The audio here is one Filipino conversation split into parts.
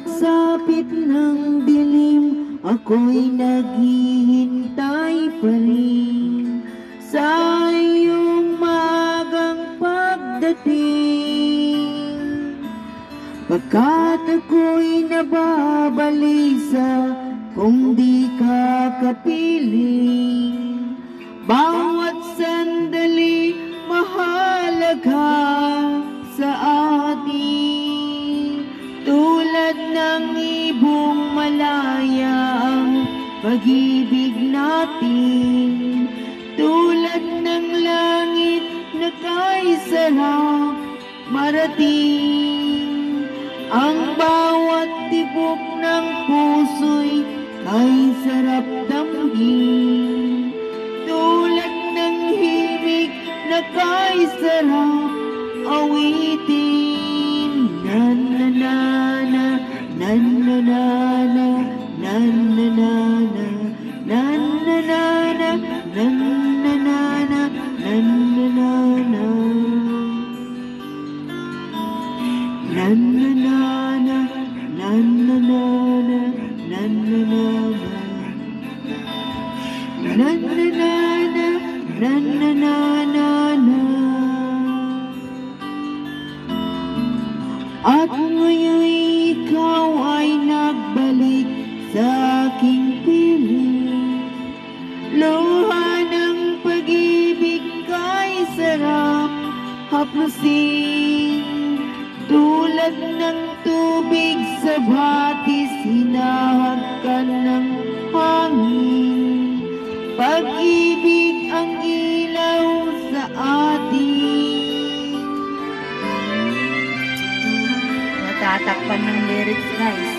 pagsapit ng dilim, ako'y naghihintay pa rin sa iyong magang pagdating. Pagkat ako'y nababalisa kung di ka kapiling, bawat sandali mahalaga sa atin. Tulad ng ibong malaya ang pag-ibig natin, tulad ng langit na kay sarap marating. Ang bawat tibok ng puso'y kay sarap damhin, tulad ng himig na kay sarap awitin. Na na na na, na na na na, na na na na, na na na na, na na na na, na na na na. Na na na na, na na na na, na na na na. Na na na na, na na na na na. At ngayon ikaw ay nagbalik sa aking piling, luha ng pag-ibig kay sarap haplusin. Tulad ng tubig sa batis, hinahagkan ng hangin. Pag-ibig ang ilaw sa atin. Natatakpan ng lyrics, guys.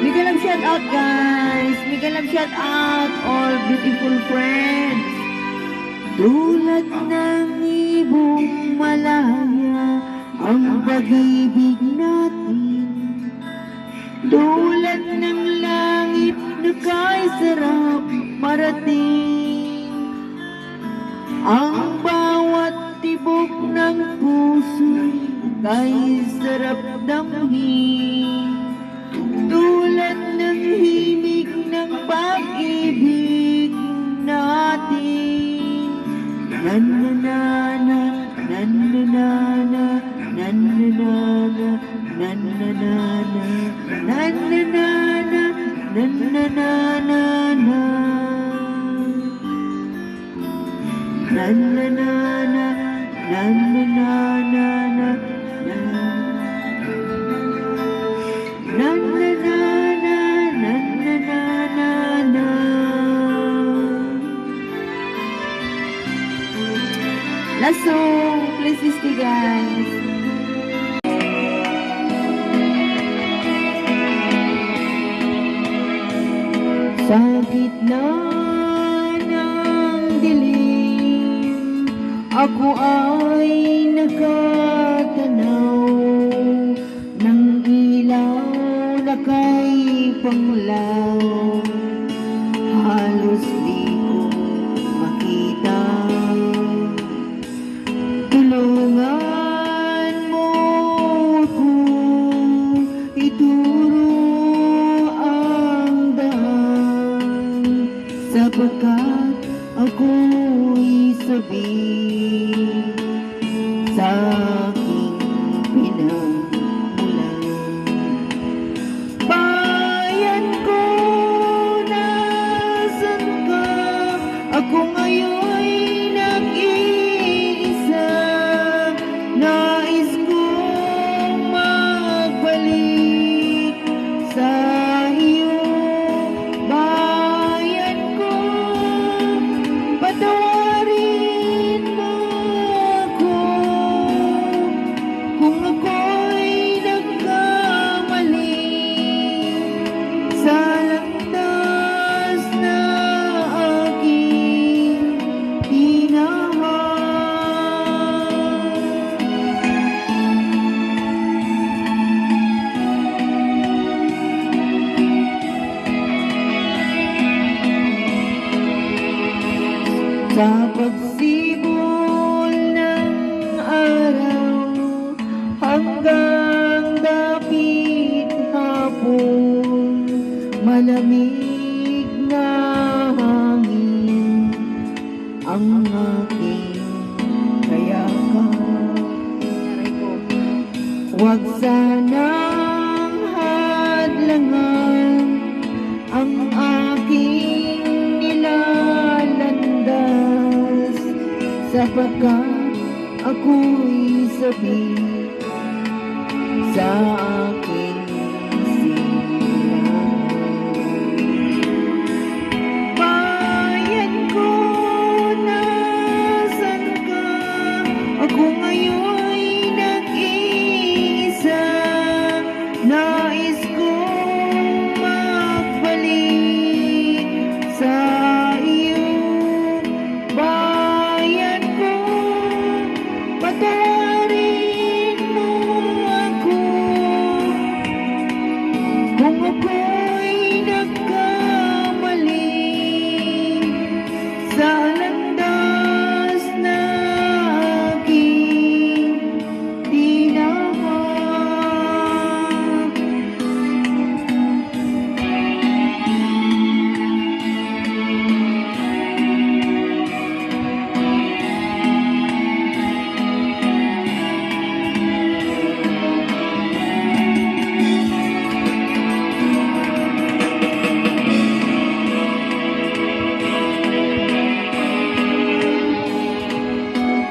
Bigyan lang shout out, guys. Bigyan lang shout out all beautiful friends. Tulad ng ibong malaya ang pag-ibig natin, tulad ng langit na kay sarap marating. Ang bawat tibok ng puso'y kay sarap damhin, tulad ng himig ng pag-ibig natin. Na na na na, na na na na, na na na na, na na na na, na na na na, na na na na na. Na na na na, na na na na na, na. Na na na na, na na na na na. Last song, please stay, guys. Sa gitna ng dilim, ako ay nakatanaw ng ilaw na kay panglaw. Halos di ko makita. Tulungan mo ako, ituro ang daan, sapagkat ako'y sabi sa aking pinagmulan. Bayan ko, nasan ka? Ako ngayon'y nag-iisa. Nais kong magbalik sa iyong bayan ko. Patawarin mo ako Sa pagsibol ng araw hanggang dapit hapon, malamig na hangin ang aking kayakap. Huwag sanang hadlangan ang aking nilalandas, sapagkat ako'y sabik sa aking silangan. Bayan ko, nasan ka? Ako ngayon'y nag-iisa. Nais kong magbalik sa iyong bayan ko. Patawarin mo ako kung ako'y nagkamali sa landas na aking tinahak.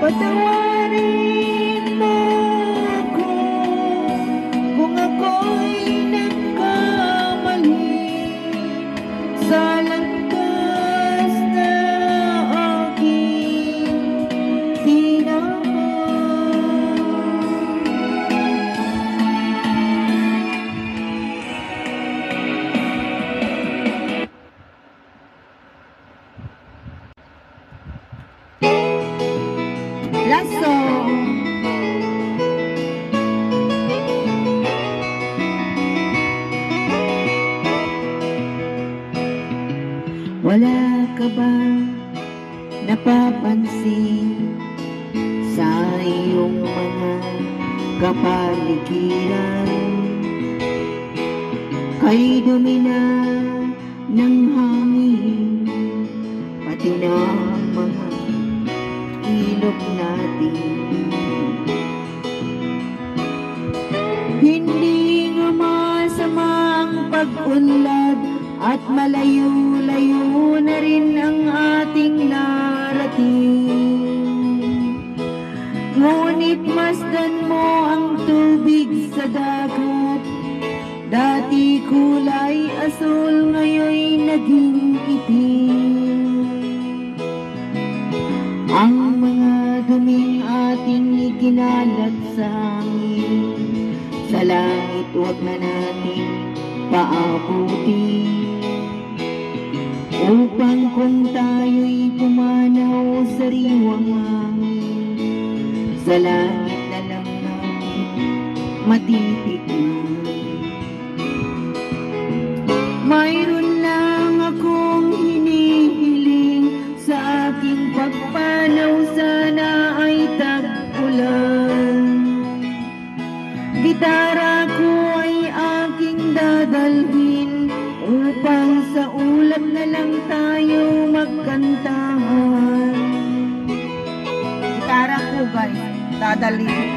Patawarin mo ako kung ako'y nagkamali sa landas na aking tinahak. Last song. Wala ka ba napapansin sa iyong mga kapaligiran? Kay dumi na ng hangin, pati na mga ilog natin. Hindi nga masama ang pag-unlad at malayo-layo na rin ang ating narating. Ngunit masdan mo ang tubig sa dagat, dati kulay asul, ngayon'y naging itim. Ang mga duming ating ikinalat sa hangin, sa langit huwag na natin paabutin, upang kung tayo'y pumanaw sa riwang hangin, sa langit na lang natin matitikman. Mayroon lang akong hinihiling sa aking pagpanaw, sana ay tag-ulan. Gitara ko ay aking dadalhin, upang sa ulap na lang tayo magkantahan. Gitara ko guys, dadalhin.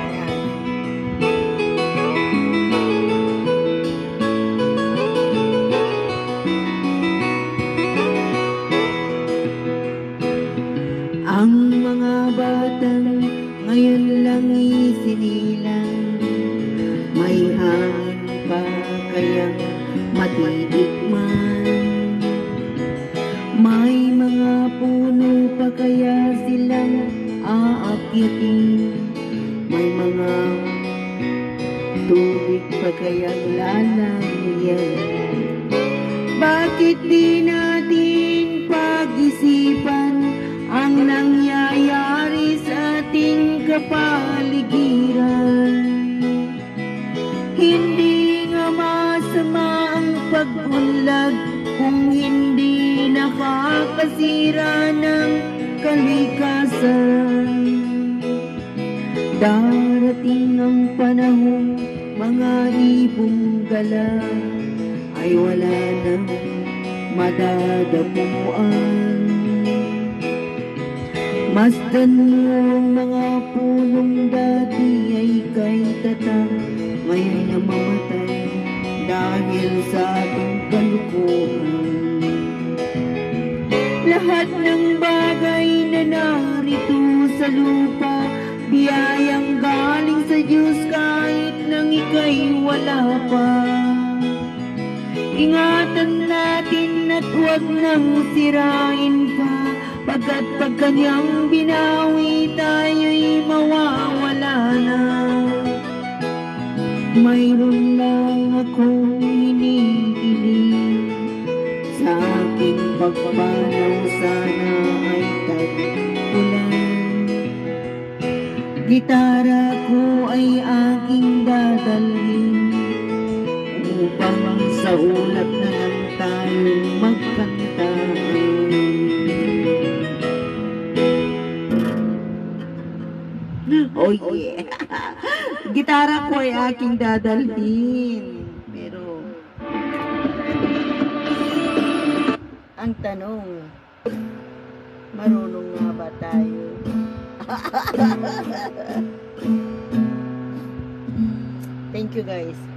Ang mga batang ngayon lang isinilang, may hangin pa kayang matitikman, may mga puno pa kaya silang aakyatin, may mga tubig pa kayang lalagyan. Bakit di natin pag-isipan ang nangyayari sa ating kapaligiran? Hindi nga masama ang pag-unlad kung hindi nakakasira ng kalikasan. Darating ang panahon, mga ibong gala ay wala nang madadapuan. Masdan mo ang mga punong dati ay kay tatang, ngayon na mamatay dahil sa ating kalukuhan. Lahat ng bagay na narito sa lupa, biyayang galing sa Diyos kahit nang ika'y wala pa. Ingatan natin at huwag nang sirain pa, pagkat pag kanyang binawi tayo'y mawawala na. Mayroon lang akong hinihiling, sa aking pagpanaw sana ay tag-ulan. Gitara ko ay aking dadalhin, upang sa ulap na lang tayo magkanta. Oh yeah! Gitara ko ay aking dadalhin. Pero ang tanong, marunong nga ba tayo? Thank you guys.